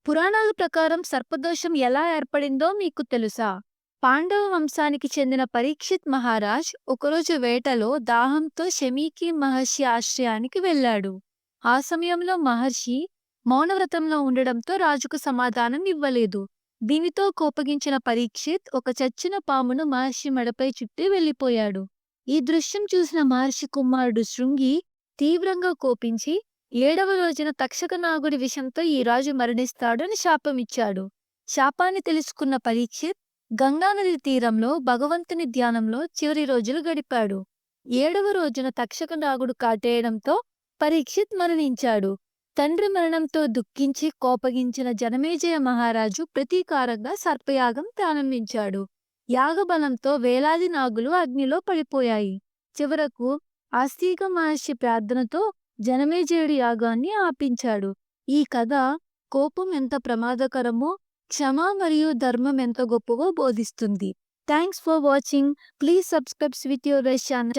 పురాణాల ప్రకారం సర్పదోషం ఎలా ఏర్పడిందో మీకు తెలుసా? పాండవ వంశానికి చెందిన పరీక్షిత్ మహారాజ్ ఒకరోజు వేటలో దాహంతో శమీకి మహర్షి ఆశ్రయానికి వెళ్ళాడు. ఆ సమయంలో మహర్షి మౌనవ్రతంలో ఉండడంతో రాజుకు సమాధానం ఇవ్వలేదు. దీనితో కోపగించిన పరీక్షిత్ ఒక చచ్చిన పామును మహర్షి మెడపై చుట్టి వెళ్ళిపోయాడు. ఈ దృశ్యం చూసిన మహర్షి కుమారుడు శృంగి తీవ్రంగా కోపించి ఏడవ రోజున తక్షక నాగుడి విషంతో ఈ రాజు మరణిస్తాడు అని శాపమిచ్చాడు. శాపాన్ని తెలుసుకున్న పరీక్షిత్ గంగానది తీరంలో భగవంతుని ధ్యానంలో చివరి రోజులు గడిపాడు. ఏడవ రోజున తక్షక నాగుడు కాటేయడంతో పరీక్షిత్ మరణించాడు. తండ్రి మరణంతో దుఃఖించి కోపగించిన జనమేజయ మహారాజు ప్రతీకారంగా సర్పయాగం ప్రారంభించాడు. యాగబలంతో వేలాది నాగులు అగ్నిలో పడిపోయాయి. చివరకు ఆస్తిక మహర్షి ప్రార్థనతో జనమేజయుడి యాగాన్ని ఆపించాడు. ఈ కథ కోపం ఎంత ప్రమాదకరమో, క్షమ మరియు ధర్మం ఎంత గొప్పవో బోధిస్తుంది. Thanks for watching. Please subscribe with your channel.